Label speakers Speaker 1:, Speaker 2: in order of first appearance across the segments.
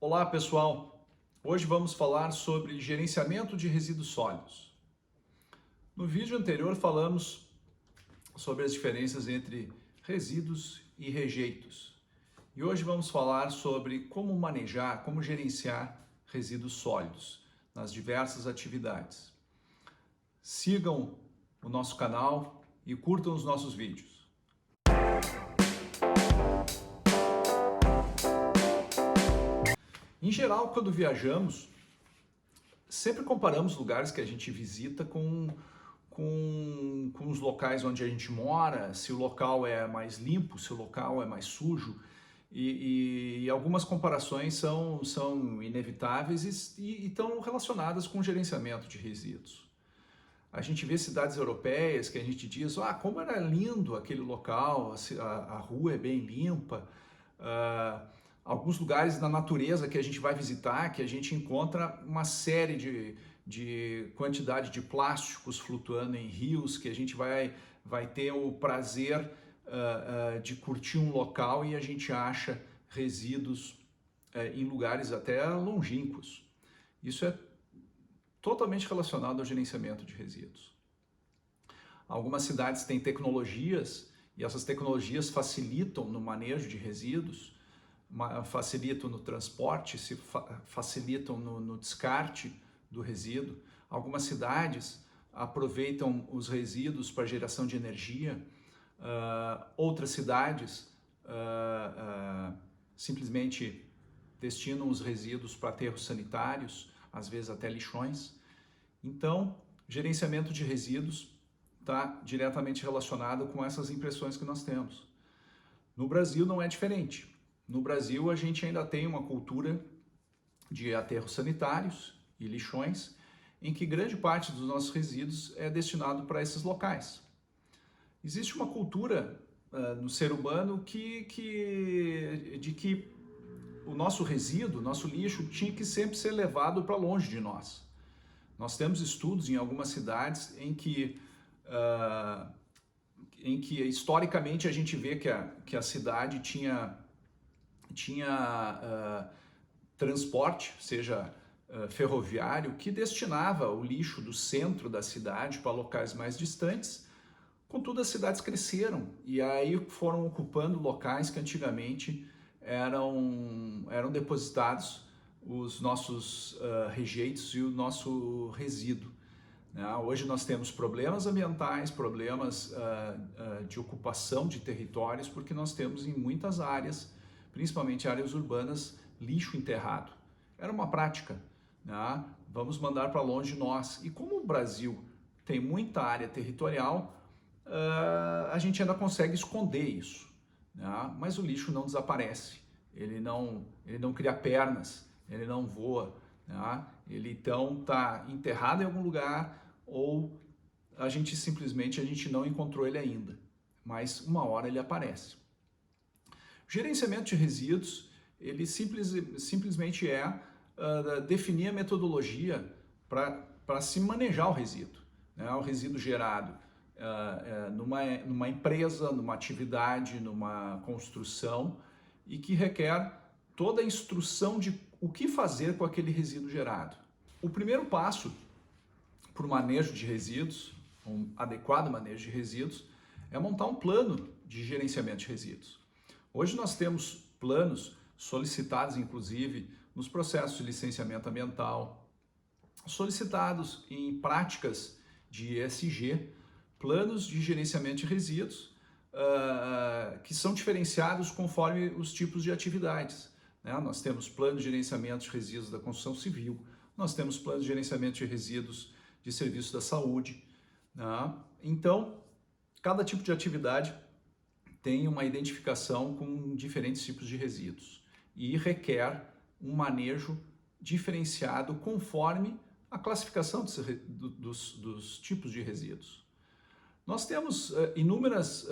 Speaker 1: Olá pessoal, hoje vamos falar sobre gerenciamento de resíduos sólidos. No vídeo anterior falamos sobre as diferenças entre resíduos e rejeitos. E hoje vamos falar sobre como manejar, como gerenciar resíduos sólidos nas diversas atividades. Sigam o nosso canal e curtam os nossos vídeos. Em geral, quando viajamos, sempre comparamos lugares que a gente visita com os locais onde a gente mora, se o local é mais limpo, se o local é mais sujo, e algumas comparações são inevitáveis e estão relacionadas com o gerenciamento de resíduos. A gente vê cidades europeias que a gente diz, como era lindo aquele local, a rua é bem limpa, alguns lugares na natureza que a gente vai visitar, que a gente encontra uma série de quantidade de plásticos flutuando em rios, que a gente vai ter o prazer de curtir um local e a gente acha resíduos em lugares até longínquos. Isso é totalmente relacionado ao gerenciamento de resíduos. Algumas cidades têm tecnologias e essas tecnologias facilitam no manejo de resíduos, facilitam no transporte, facilitam no descarte do resíduo. Algumas cidades aproveitam os resíduos para geração de energia, outras cidades simplesmente destinam os resíduos para aterros sanitários, às vezes até lixões. Então, gerenciamento de resíduos está diretamente relacionado com essas impressões que nós temos. No Brasil não é diferente. No Brasil, a gente ainda tem uma cultura de aterros sanitários e lixões, em que grande parte dos nossos resíduos é destinado para esses locais. Existe uma cultura no ser humano de que o nosso resíduo, o nosso lixo, tinha que sempre ser levado para longe de nós. Nós temos estudos em algumas cidades em que historicamente a gente vê que a cidade tinha transporte, seja ferroviário, que destinava o lixo do centro da cidade para locais mais distantes. Contudo, as cidades cresceram e aí foram ocupando locais que antigamente eram depositados os nossos rejeitos e o nosso resíduo. Hoje nós temos problemas ambientais, problemas de ocupação de territórios, porque nós temos em muitas áreas, principalmente áreas urbanas, lixo enterrado. Era uma prática, vamos mandar para longe de nós. E como o Brasil tem muita área territorial, a gente ainda consegue esconder isso, mas o lixo não desaparece, ele não cria pernas, ele não voa, ele então está enterrado em algum lugar ou a gente não encontrou ele ainda, mas uma hora ele aparece. O gerenciamento de resíduos, ele simplesmente definir a metodologia para se manejar o resíduo, o resíduo gerado numa empresa, numa atividade, numa construção e que requer toda a instrução de o que fazer com aquele resíduo gerado. O primeiro passo para o manejo de resíduos, um adequado manejo de resíduos, é montar um plano de gerenciamento de resíduos. Hoje nós temos planos solicitados, inclusive, nos processos de licenciamento ambiental, solicitados em práticas de ESG, planos de gerenciamento de resíduos que são diferenciados conforme os tipos de atividades. Nós temos plano de gerenciamento de resíduos da construção civil, nós temos plano de gerenciamento de resíduos de serviço da saúde. Então, cada tipo de atividade tem uma identificação com diferentes tipos de resíduos e requer um manejo diferenciado conforme a classificação dos tipos de resíduos. Nós temos inúmeras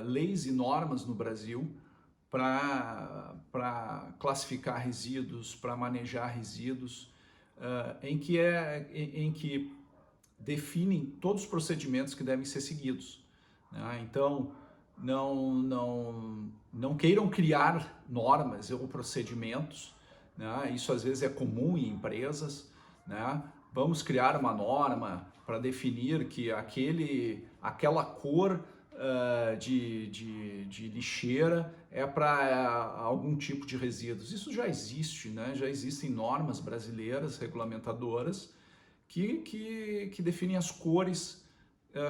Speaker 1: leis e normas no Brasil para classificar resíduos, para manejar resíduos, em que definem todos os procedimentos que devem ser seguidos. Então, não queiram criar normas ou procedimentos né? Isso às vezes é comum em empresas, né? Vamos criar uma norma para definir que aquela cor de lixeira é para algum tipo de resíduos. Isso já existe, né? Já existem normas brasileiras regulamentadoras que definem as cores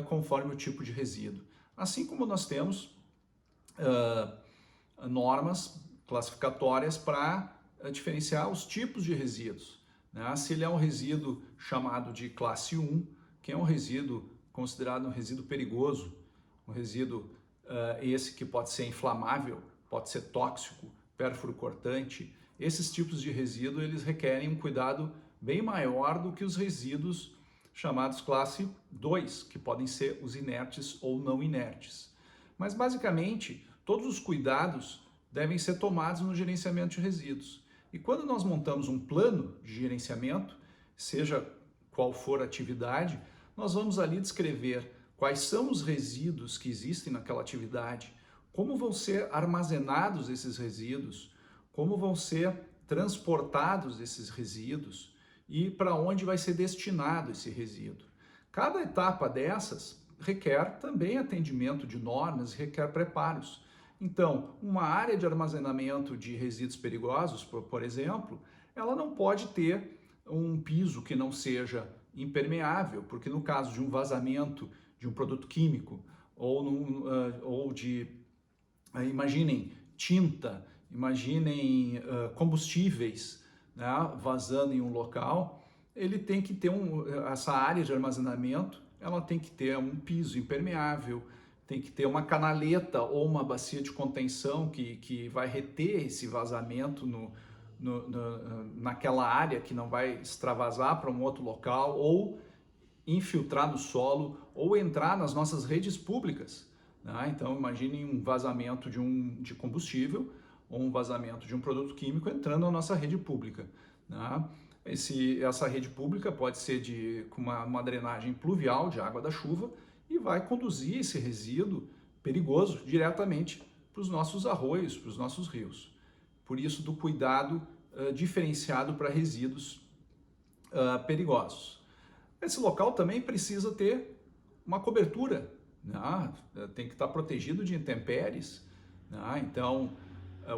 Speaker 1: conforme o tipo de resíduo. Assim como nós temos normas classificatórias para diferenciar os tipos de resíduos, né? Se ele é um resíduo chamado de classe 1, que é um resíduo considerado um resíduo perigoso, um resíduo esse que pode ser inflamável, pode ser tóxico, pérfuro cortante. Esses tipos de resíduo eles requerem um cuidado bem maior do que os resíduos chamados classe 2, que podem ser os inertes ou não inertes. Mas basicamente, todos os cuidados devem ser tomados no gerenciamento de resíduos. E quando nós montamos um plano de gerenciamento, seja qual for a atividade, nós vamos ali descrever quais são os resíduos que existem naquela atividade, como vão ser armazenados esses resíduos, como vão ser transportados esses resíduos e para onde vai ser destinado esse resíduo. Cada etapa dessas requer também atendimento de normas, requer preparos. Então, uma área de armazenamento de resíduos perigosos, por exemplo, ela não pode ter um piso que não seja impermeável, porque no caso de um vazamento de um produto químico ou imaginem tinta, imaginem combustíveis, né, vazando em um local, ele tem que ter essa área de armazenamento, ela tem que ter um piso impermeável, tem que ter uma canaleta ou uma bacia de contenção que vai reter esse vazamento naquela área, que não vai extravasar para um outro local ou infiltrar no solo ou entrar nas nossas redes públicas, né? Então imagine um vazamento de combustível ou um vazamento de um produto químico entrando na nossa rede pública, né? Essa rede pública pode ser com uma drenagem pluvial de água da chuva e vai conduzir esse resíduo perigoso diretamente para os nossos arroios, para os nossos rios. Por isso do cuidado diferenciado para resíduos perigosos. Esse local também precisa ter uma cobertura, né? Tem que estar protegido de intempéries, né? Então,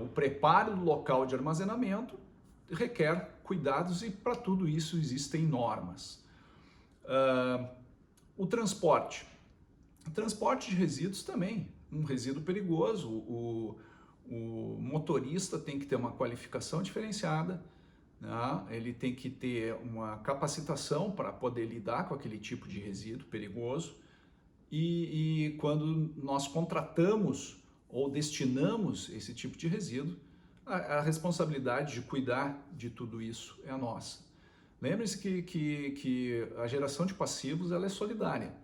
Speaker 1: o preparo do local de armazenamento requer cuidados e para tudo isso existem normas. O transporte de resíduos também, um resíduo perigoso, o motorista tem que ter uma qualificação diferenciada, né? Ele tem que ter uma capacitação para poder lidar com aquele tipo de resíduo perigoso e quando nós contratamos ou destinamos esse tipo de resíduo, a responsabilidade de cuidar de tudo isso é nossa. Lembre-se que a geração de passivos ela é solidária,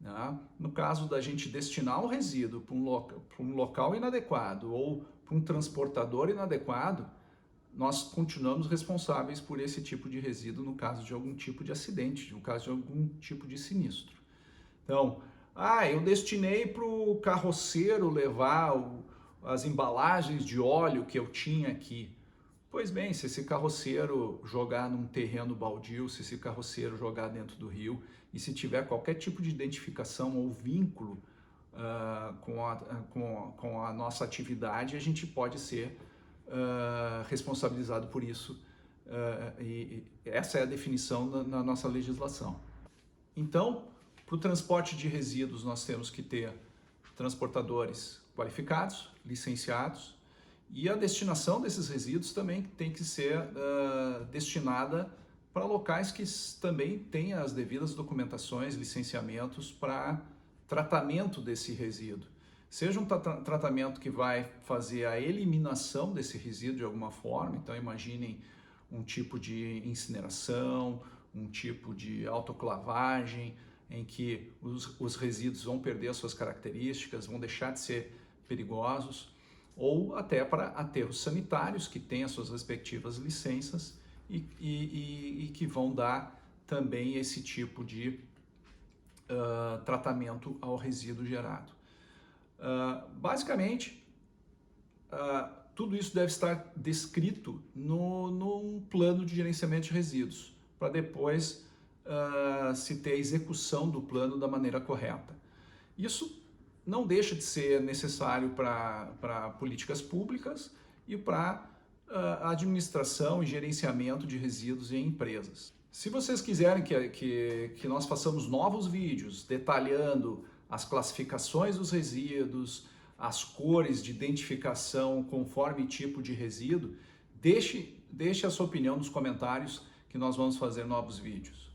Speaker 1: né? No caso da gente destinar um resíduo para um local inadequado ou para um transportador inadequado, nós continuamos responsáveis por esse tipo de resíduo no caso de algum tipo de acidente, no caso de algum tipo de sinistro. Então, eu destinei para o carroceiro levar as embalagens de óleo que eu tinha aqui. Pois bem, se esse carroceiro jogar num terreno baldio, se esse carroceiro jogar dentro do rio e se tiver qualquer tipo de identificação ou vínculo com a nossa atividade, a gente pode ser responsabilizado por isso. E essa é a definição na nossa legislação. Então, para o transporte de resíduos, nós temos que ter transportadores qualificados, licenciados, e a destinação desses resíduos também tem que ser destinada para locais que também têm as devidas documentações, licenciamentos para tratamento desse resíduo. Seja um tratamento que vai fazer a eliminação desse resíduo de alguma forma, então imaginem um tipo de incineração, um tipo de autoclavagem, em que os resíduos vão perder as suas características, vão deixar de ser perigosos, ou até para aterros sanitários que têm as suas respectivas licenças e que vão dar também esse tipo de tratamento ao resíduo gerado. Basicamente, tudo isso deve estar descrito num plano de gerenciamento de resíduos, para depois se ter a execução do plano da maneira correta. Isso não deixa de ser necessário para políticas públicas e para administração e gerenciamento de resíduos em empresas. Se vocês quiserem que nós façamos novos vídeos detalhando as classificações dos resíduos, as cores de identificação conforme tipo de resíduo, deixe a sua opinião nos comentários que nós vamos fazer novos vídeos.